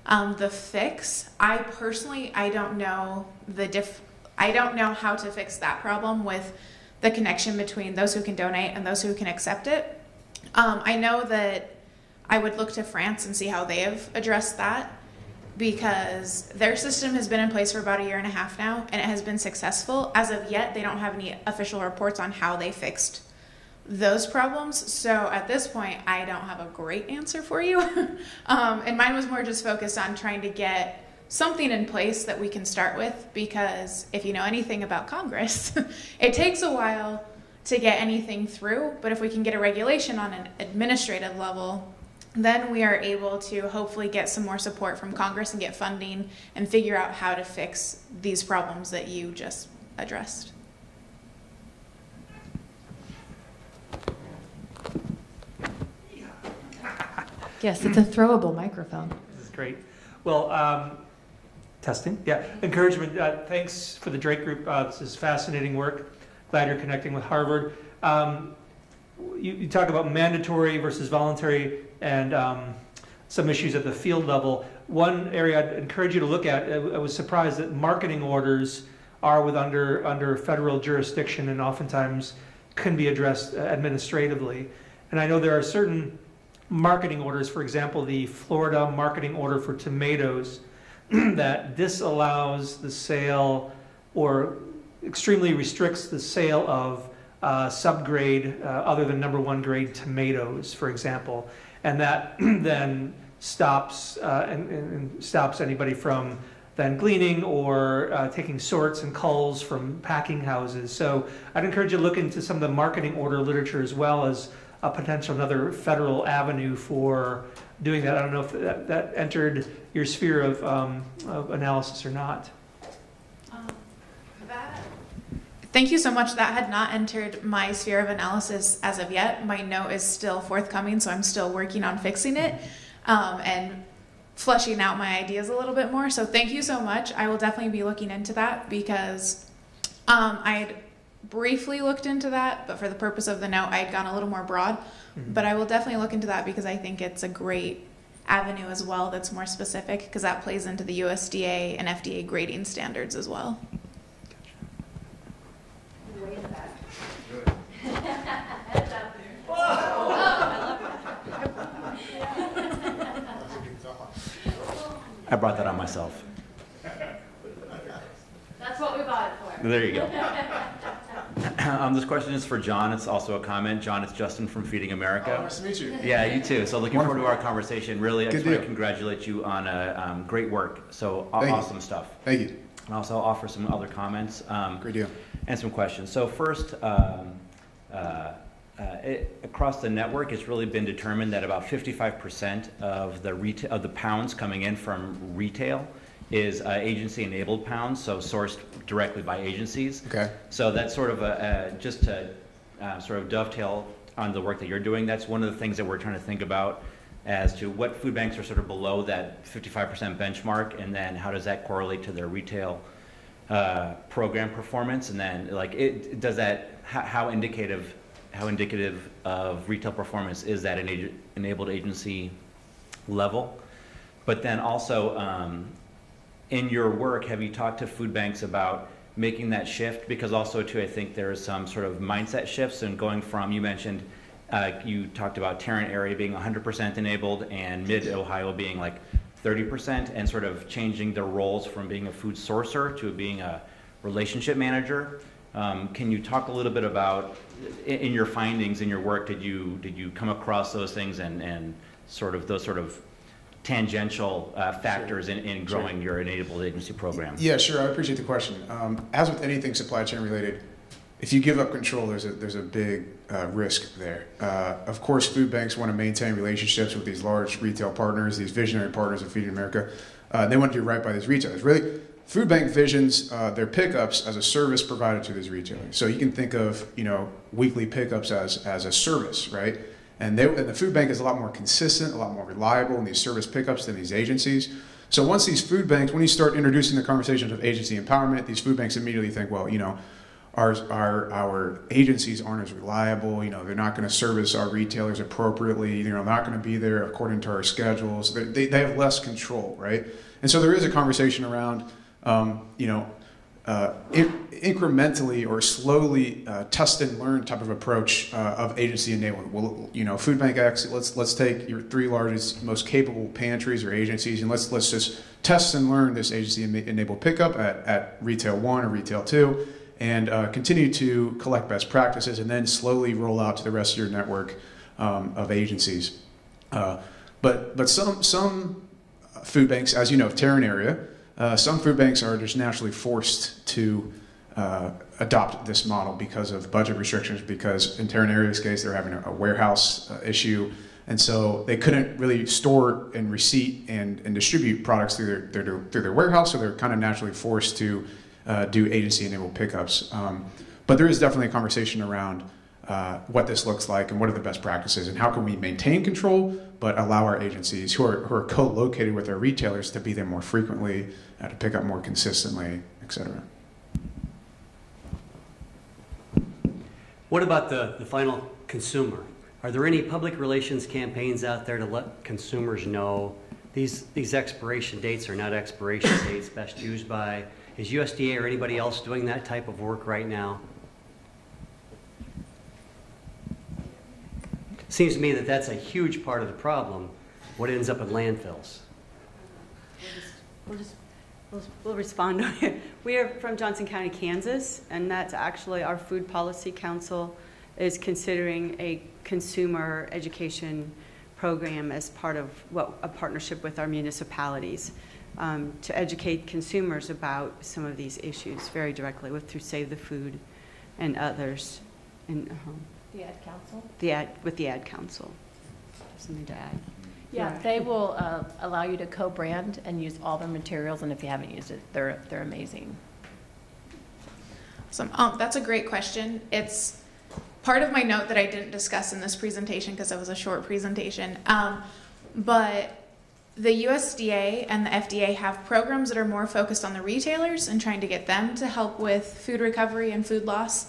D: the fix. I don't know I don't know how to fix that problem with the connection between those who can donate and those who can accept it. I know that I would look to France and see how they have addressed that, because their system has been in place for about 1.5 years now, and it has been successful. As of yet, they don't have any official reports on how they fixed those problems. So at this point, I don't have a great answer for you. And mine was more just focused on trying to get something in place that we can start with, because if you know anything about Congress, it takes a while to get anything through, but if we can get a regulation on an administrative level, then we are able to hopefully get some more support from Congress and get funding and figure out how to fix these problems that you just addressed.
A: Yes, it's a throwable microphone.
G: This is great. Well, testing. Yeah, encouragement. Thanks for the Drake Group. This is fascinating work. Glad you're connecting with Harvard. You talk about mandatory versus voluntary and some issues at the field level. One area I'd encourage you to look at, I was surprised that marketing orders are under federal jurisdiction and oftentimes can be addressed administratively. And I know there are certain marketing orders, for example, the Florida marketing order for tomatoes, that disallows the sale or extremely restricts the sale of subgrade other than #1 grade tomatoes, for example, and that then stops and stops anybody from then gleaning or taking sorts and culls from packing houses. So I'd encourage you to look into some of the marketing order literature as well as a potential another federal avenue for doing that. I don't know if that entered your sphere of analysis or not.
D: Thank you so much. That had not entered my sphere of analysis as of yet. My note is still forthcoming, so I'm still working on fixing it and fleshing out my ideas a little bit more. So thank you so much. I will definitely be looking into that, because I had briefly looked into that, but for the purpose of the note, I had gone a little more broad. Mm-hmm. But I will definitely look into that, because I think it's a great avenue as well that's more specific, because that plays into the USDA and FDA grading standards as well.
H: I brought that on myself.
A: That's what we bought it for.
H: There you go. This question is for John. It's also a comment. John, it's Justin from Feeding America.
E: Oh, nice to meet you.
H: Yeah, you too. So looking
E: Wonderful.
H: forward to our conversation. Really, I
E: Good
H: just want
E: deal.
H: to congratulate you on great work. So
E: Thank
H: awesome
E: you.
H: stuff.
E: Thank you.
H: And also offer some other comments.
E: Great deal.
H: And some questions. So first, across the network, it's really been determined that about 55% of the pounds coming in from retail is agency-enabled pounds, so sourced directly by agencies. Okay. So that's sort of just to sort of dovetail on the work that you're doing. That's one of the things that we're trying to think about as to what food banks are sort of below that 55% benchmark, and then how does that correlate to their retail program performance, and then how indicative of retail performance is that an enabled agency level? But then also, in your work, have you talked to food banks about making that shift? Because also too, I think there is some sort of mindset shifts, and going from, you mentioned, you talked about Tarrant area being 100% enabled and mid-Ohio being like 30%, and sort of changing the roles from being a food sourcer to being a relationship manager. Can you talk a little bit about, in your findings, in your work, did you come across those things and sort of those sort of tangential factors in growing your enabled agency program?
E: Yeah, sure. I appreciate the question. As with anything supply chain related, if you give up control, there's a big risk there. Of course, food banks want to maintain relationships with these large retail partners, these visionary partners of Feeding America. They want to do right by these retailers. Really, food bank visions their pickups as a service provided to these retailers. So you can think of weekly pickups as a service, right? And the food bank is a lot more consistent, a lot more reliable in these service pickups than these agencies. So once these food banks, when you start introducing the conversation of agency empowerment, these food banks immediately think, well, our agencies aren't as reliable. They're not going to service our retailers appropriately. They're not going to be there according to our schedules. They have less control, right? And so there is a conversation around, incrementally or slowly test and learn type of approach of agency enablement. Well, Food Bank X, let's take your 3 largest, most capable pantries or agencies, and let's just test and learn this agency enabled pickup at Retail 1 or Retail 2, and continue to collect best practices, and then slowly roll out to the rest of your network of agencies. But some food banks, as you know, Tarrant area, some food banks are just naturally forced to adopt this model because of budget restrictions, because in Tarrant area's case, they're having a warehouse issue, and so they couldn't really store and receipt and distribute products through their warehouse, so they're kind of naturally forced to do agency-enabled pickups. But there is definitely a conversation around what this looks like and what are the best practices and how can we maintain control but allow our agencies who are co-located with our retailers to be there more frequently, to pick up more consistently, et cetera.
I: What about the final consumer? Are there any public relations campaigns out there to let consumers know these expiration dates are not expiration dates best used by? Is USDA or anybody else doing that type of work right now? Seems to me that that's a huge part of the problem, what ends up in landfills.
J: We'll respond. We are from Johnson County, Kansas, and that's actually our Food Policy Council is considering a consumer education program as part of a partnership with our municipalities to educate consumers about some of these issues very directly through Save the Food and others. And,
A: The Ad Council?
J: With the Ad Council. Something to add.
A: Yeah, they will allow you to co-brand and use all their materials, and if you haven't used it, they're amazing.
D: Awesome. That's a great question. It's part of my note that I didn't discuss in this presentation because it was a short presentation. But the USDA and the FDA have programs that are more focused on the retailers and trying to get them to help with food recovery and food loss.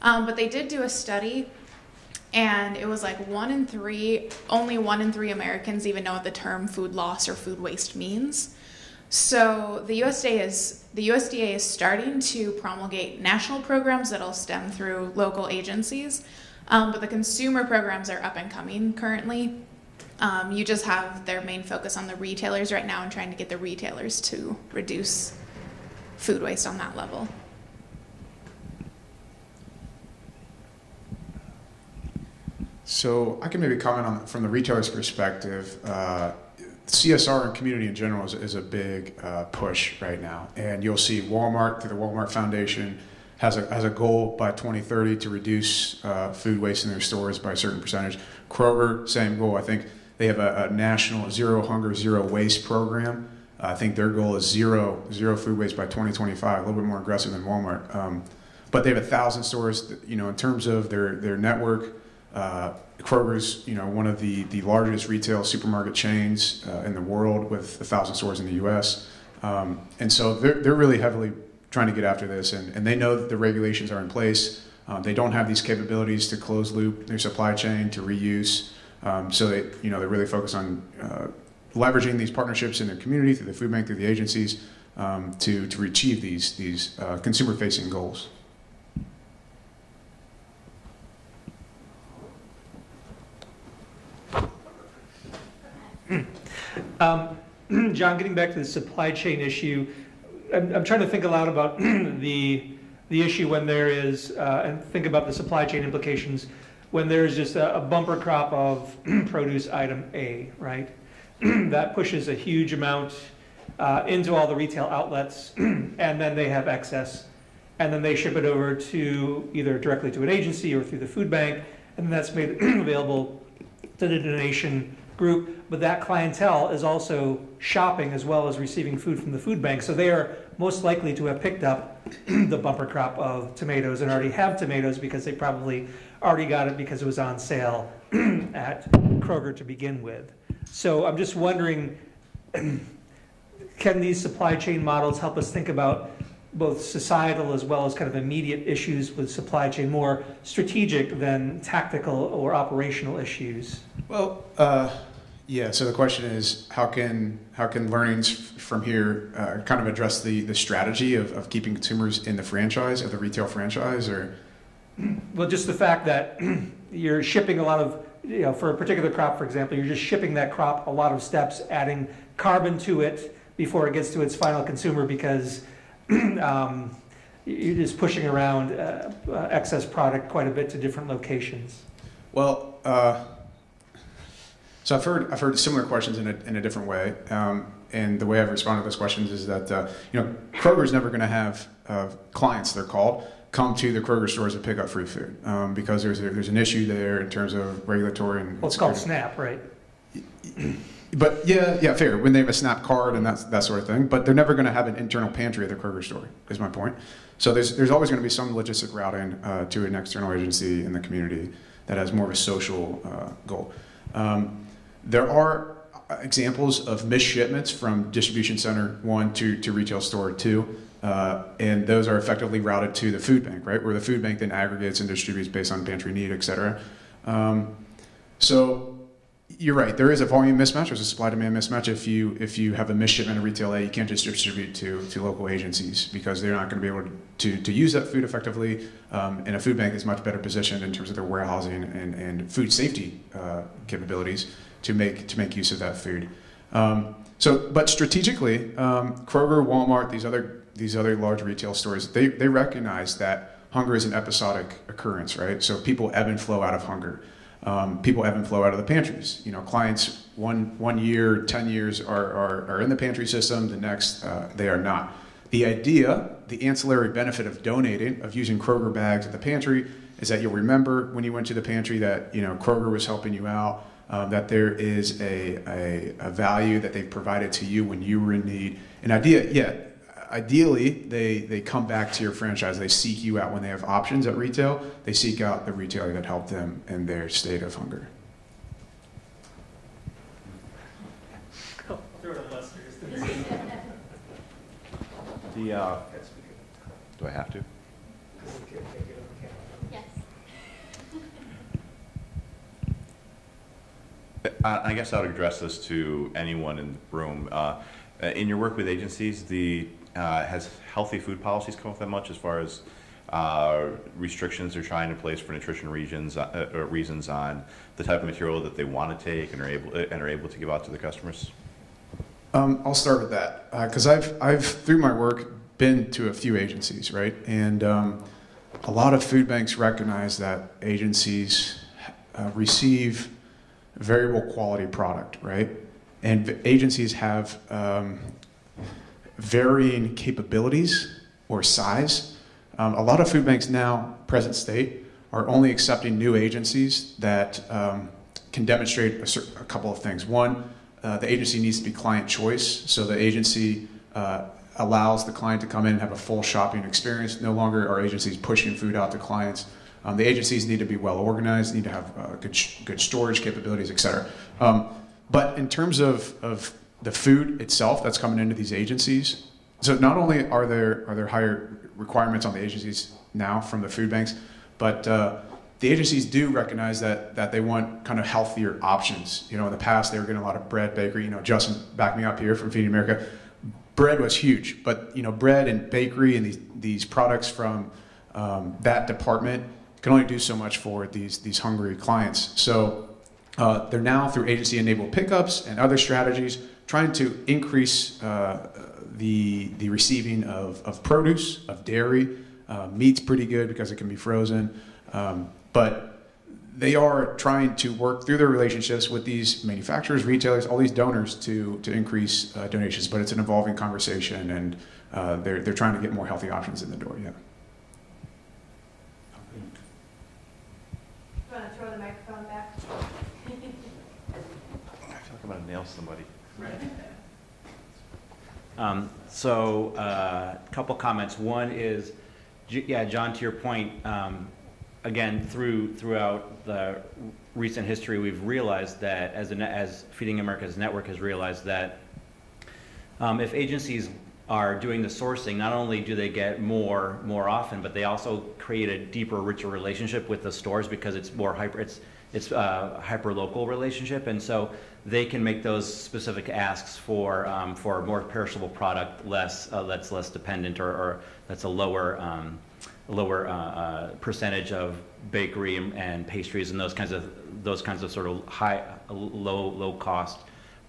D: But they did do a study, and it was like only 1 in 3 Americans even know what the term food loss or food waste means. So the USDA is starting to promulgate national programs that'll stem through local agencies, but the consumer programs are up and coming currently. You just have their main focus on the retailers right now and trying to get the retailers to reduce food waste on that level.
E: So I can maybe comment on from the retailer's perspective. CSR and community in general is a big push right now, and you'll see Walmart through the Walmart Foundation has a goal by 2030 to reduce food waste in their stores by a certain percentage. Kroger, same goal. I think they have a national zero hunger, zero waste program. I think their goal is zero food waste by 2025, a little bit more aggressive than Walmart. But they have 1,000 stores. In terms of their network. Kroger's, one of the largest retail supermarket chains in the world with 1,000 stores in the U.S. And so they're really heavily trying to get after this, and they know that the regulations are in place. They don't have these capabilities to close loop their supply chain, to reuse. So they're really focused on leveraging these partnerships in their community through the food bank, through the agencies, to achieve these consumer-facing goals.
G: John, getting back to the supply chain issue, I'm trying to think aloud about the issue when there is, and think about the supply chain implications when there's just a bumper crop of produce item A, right? That pushes a huge amount into all the retail outlets, and then they have excess, and then they ship it over to either directly to an agency or through the food bank, and that's made available to the donation group. But that clientele is also shopping as well as receiving food from the food bank, so they are most likely to have picked up the bumper crop of tomatoes and already have tomatoes because they probably already got it because it was on sale at Kroger to begin with. So I'm just wondering, can these supply chain models help us think about both societal as well as kind of immediate issues with supply chain, more strategic than tactical or operational issues?
E: Well, Yeah, so the question is, how can learnings from here kind of address the strategy of keeping consumers in the franchise, of the retail franchise, or?
G: Well, just the fact that you're shipping a lot of, for a particular crop, for example, you're just shipping that crop a lot of steps, adding carbon to it before it gets to its final consumer, because you're just pushing around excess product quite a bit to different locations.
E: Well, so I've heard similar questions in a different way, and the way I've responded to those questions is that Kroger's never going to have clients, they're called, come to the Kroger stores to pick up free food because there's an issue there in terms of regulatory and.
G: Well, it's called SNAP, right?
E: But yeah, fair. When they have a SNAP card and that sort of thing, but they're never going to have an internal pantry at the Kroger store. Is my point. So there's always going to be some logistic routing to an external agency in the community that has more of a social goal. There are examples of missed shipments from distribution center 1 to retail store 2, and those are effectively routed to the food bank, right? Where the food bank then aggregates and distributes based on pantry need, et cetera. So you're right, there is a volume mismatch, there's a supply-demand mismatch. If you have a missed shipment at retail A, you can't just distribute to local agencies because they're not going to be able to use that food effectively, and a food bank is much better positioned in terms of their warehousing and food safety capabilities to make use of that food. But strategically, Kroger, Walmart, these other large retail stores, they recognize that hunger is an episodic occurrence, right? So people ebb and flow out of hunger. People ebb and flow out of the pantries. Clients 1 year, 10 years are in the pantry system. The next, they are not. The idea, the ancillary benefit of donating, of using Kroger bags at the pantry, is that you'll remember when you went to the pantry that Kroger was helping you out. That there is a value that they've provided to you when you were in need. And ideally, they come back to your franchise. They seek you out when they have options at retail. They seek out the retailer that helped them in their state of hunger.
G: Cool. Throw it to Lester.
K: Do I have to?
A: Yes.
K: I guess I would address this to anyone in the room. In your work with agencies, has healthy food policies come up that much as far as restrictions they're trying to place for nutrition reasons on the type of material that they want to take and are able to give out to the customers?
E: I'll start with that because I've through my work been to a few agencies, right? And a lot of food banks recognize that agencies receive variable quality product, right? And agencies have varying capabilities or size. A lot of food banks now, present state, are only accepting new agencies that can demonstrate a couple of things. One, the agency needs to be client choice, so the agency allows the client to come in and have a full shopping experience. No longer are agencies pushing food out to clients. The agencies need to be well organized, need to have good storage capabilities, et cetera. But in terms of the food itself that's coming into these agencies, so not only are there higher requirements on the agencies now from the food banks, but the agencies do recognize that they want kind of healthier options. In the past they were getting a lot of bread, bakery. Justin backed me up here from Feeding America. Bread was huge, but bread and bakery and these products from that department can only do so much for these hungry clients. So they're now, through agency-enabled pickups and other strategies, trying to increase the receiving of produce, of dairy. Meat's pretty good because it can be frozen. But they are trying to work through their relationships with these manufacturers, retailers, all these donors to increase donations. But it's an evolving conversation, and they're trying to get more healthy options in the door, yeah.
A: You want to throw the microphone back?
K: I feel like I'm going to nail somebody.
H: So a couple comments. One is, John, to your point, again, throughout the recent history, we've realized that as Feeding America's network has realized that if agencies are doing the sourcing, not only do they get more often, but they also create a deeper, richer relationship with the stores because it's more it's a hyperlocal relationship, and so they can make those specific asks for more perishable product, that's less dependent, or that's a lower percentage of bakery and pastries and those kinds of sort of low cost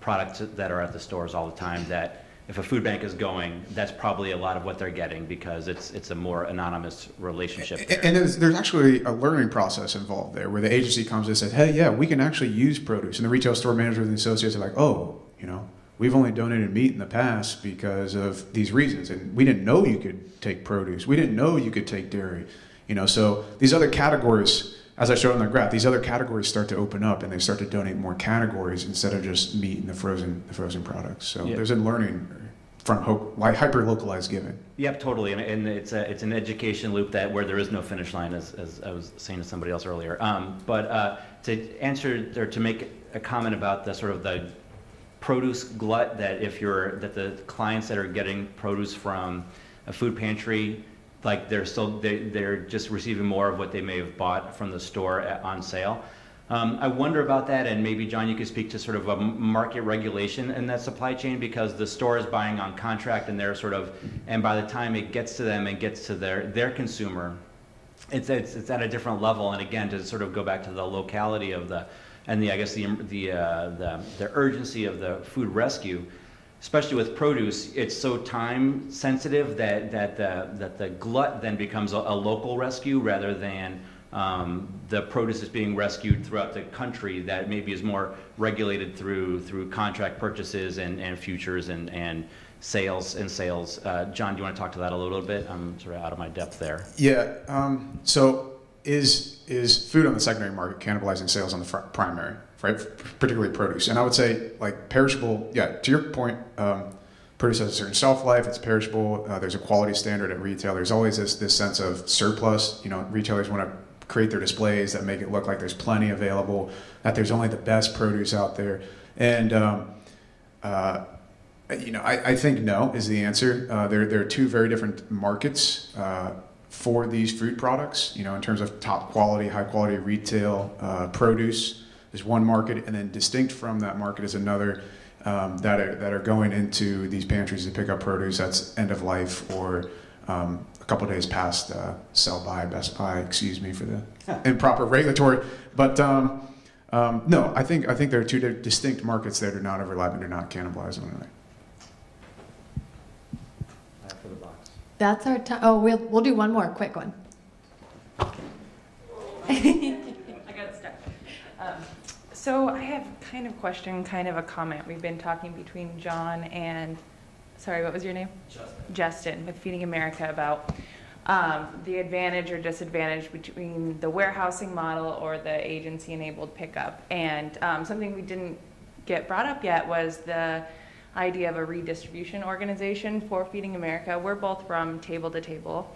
H: products that are at the stores all the time, that if a food bank is going, that's probably a lot of what they're getting, because it's a more anonymous relationship there.
E: And there's actually a learning process involved there, where the agency comes and says, hey, yeah, we can actually use produce. And the retail store managers and the associates are like, oh, we've only donated meat in the past because of these reasons. And we didn't know you could take produce. We didn't know you could take dairy. So these other categories, as I showed on the graph, these other categories start to open up, and they start to donate more categories instead of just meat and the frozen products. So there's a learning from hyper-localized giving.
H: Yep, totally, and it's an education loop where there is no finish line, as I was saying to somebody else earlier. But to answer or to make a comment about the sort of the produce glut, that the clients that are getting produce from a food pantry, like they're just receiving more of what they may have bought from the store on sale. I wonder about that, and maybe John, you could speak to sort of a market regulation in that supply chain, because the store is buying on contract, and and by the time it gets to them and gets to their consumer, it's at a different level. And again, to sort of go back to the locality of the urgency of the food rescue, especially with produce, it's so time sensitive that the glut then becomes a local rescue, rather than the produce is being rescued throughout the country, that maybe is more regulated through contract purchases and futures and sales. John, do you want to talk to that a little bit? I'm sort of out of my depth there.
E: Yeah. So is food on the secondary market cannibalizing sales on the primary, right? Particularly produce. And I would say, like, perishable. Yeah. To your point, produce has a certain shelf life. It's perishable. There's a quality standard at retail. There's always this sense of surplus. Retailers want to create their displays that make it look like there's plenty available, that there's only the best produce out there. And I think no is the answer. There are two very different markets for these food products. In terms of top quality, high quality retail produce is one market, and then distinct from that market is another that are going into these pantries to pick up produce that's end of life, or a couple of days past best by, excuse me for the improper regulatory. But no, I think there are two distinct markets that are not overlapping, they're not cannibalizing one another.
A: That's our time. Oh, we'll do one more quick one.
L: I got it stuck. So I have kind of question, kind of a comment. We've been talking between John and, sorry, what was your name? Justin, with Feeding America, about the advantage or disadvantage between the warehousing model or the agency-enabled pickup. And something we didn't get brought up yet was the idea of a redistribution organization for Feeding America. We're both from Table to Table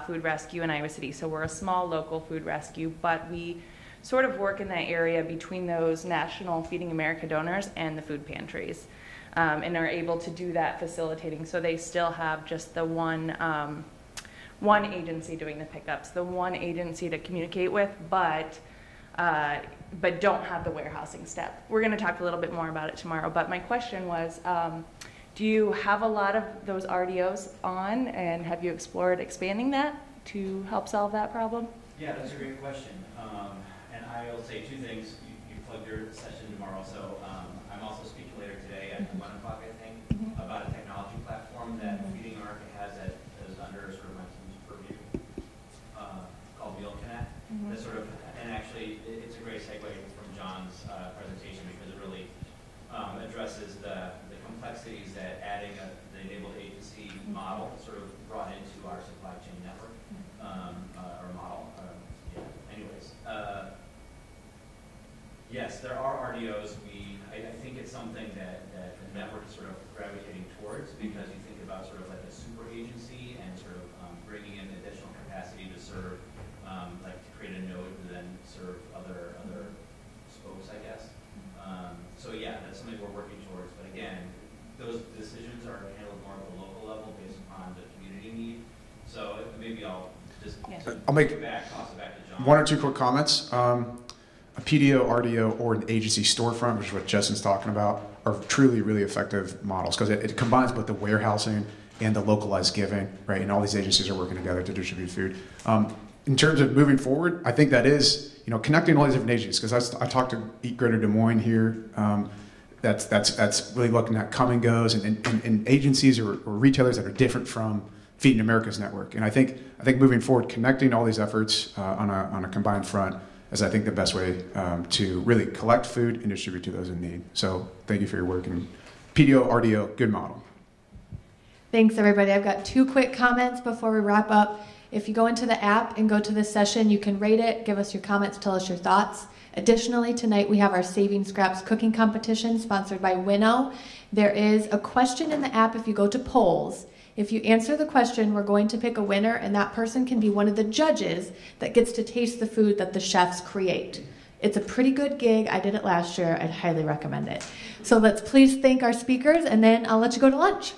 L: Food Rescue in Iowa City, so we're a small local food rescue, but we sort of work in that area between those national Feeding America donors and the food pantries, and are able to do that facilitating. So they still have just the one agency doing the pickups, the one agency to communicate with, but don't have the warehousing step. We're going to talk a little bit more about it tomorrow, but my question was, do you have a lot of those RDOs on, and have you explored expanding that to help solve that problem?
H: Yeah, that's a great question. And I will say two things. You plugged your session tomorrow, so I'm also speaking later today at 1 o'clock, I think, about a technology platform that Feeding America has that is under sort of my team's purview, called Meal Connect. That sort of, and actually, it's a great segue from John's presentation, because it really addresses the complexities that adding the enabled agency model sort of brought into our supply chain network, or model. Anyways, yes, there are RDOs. I think it's something that the network is sort of gravitating towards, because you think about sort of like a super agency and sort of bringing in additional capacity to serve, like to create a node to then serve other spokes, I guess. So yeah, that's something we're working towards. But again, those decisions are handled more at the local level based upon the community need. So maybe I'll just
E: I'll make
H: toss it back to John.
E: One or two quick comments. a PDO, RDO, or an agency storefront, which is what Justin's talking about, are truly, really effective models because it combines both the warehousing and the localized giving, right? And all these agencies are working together to distribute food. In terms of moving forward, I think that is, connecting all these different agencies, because I talked to Eat Greater Des Moines here. That's really looking at come and goes and agencies or retailers that are different from Feeding America's network. And I think moving forward, connecting all these efforts on a combined front is, I think, the best way to really collect food and distribute to those in need. So thank you for your work. And PDO, RDO, good model.
A: Thanks, everybody. I've got 2 quick comments before we wrap up. If you go into the app and go to this session, you can rate it, give us your comments, tell us your thoughts. Additionally, tonight we have our Saving Scraps cooking competition sponsored by Winnow. There is a question in the app if you go to polls. If you answer the question, we're going to pick a winner, and that person can be one of the judges that gets to taste the food that the chefs create. It's a pretty good gig. I did it last year. I'd highly recommend it. So let's please thank our speakers, and then I'll let you go to lunch.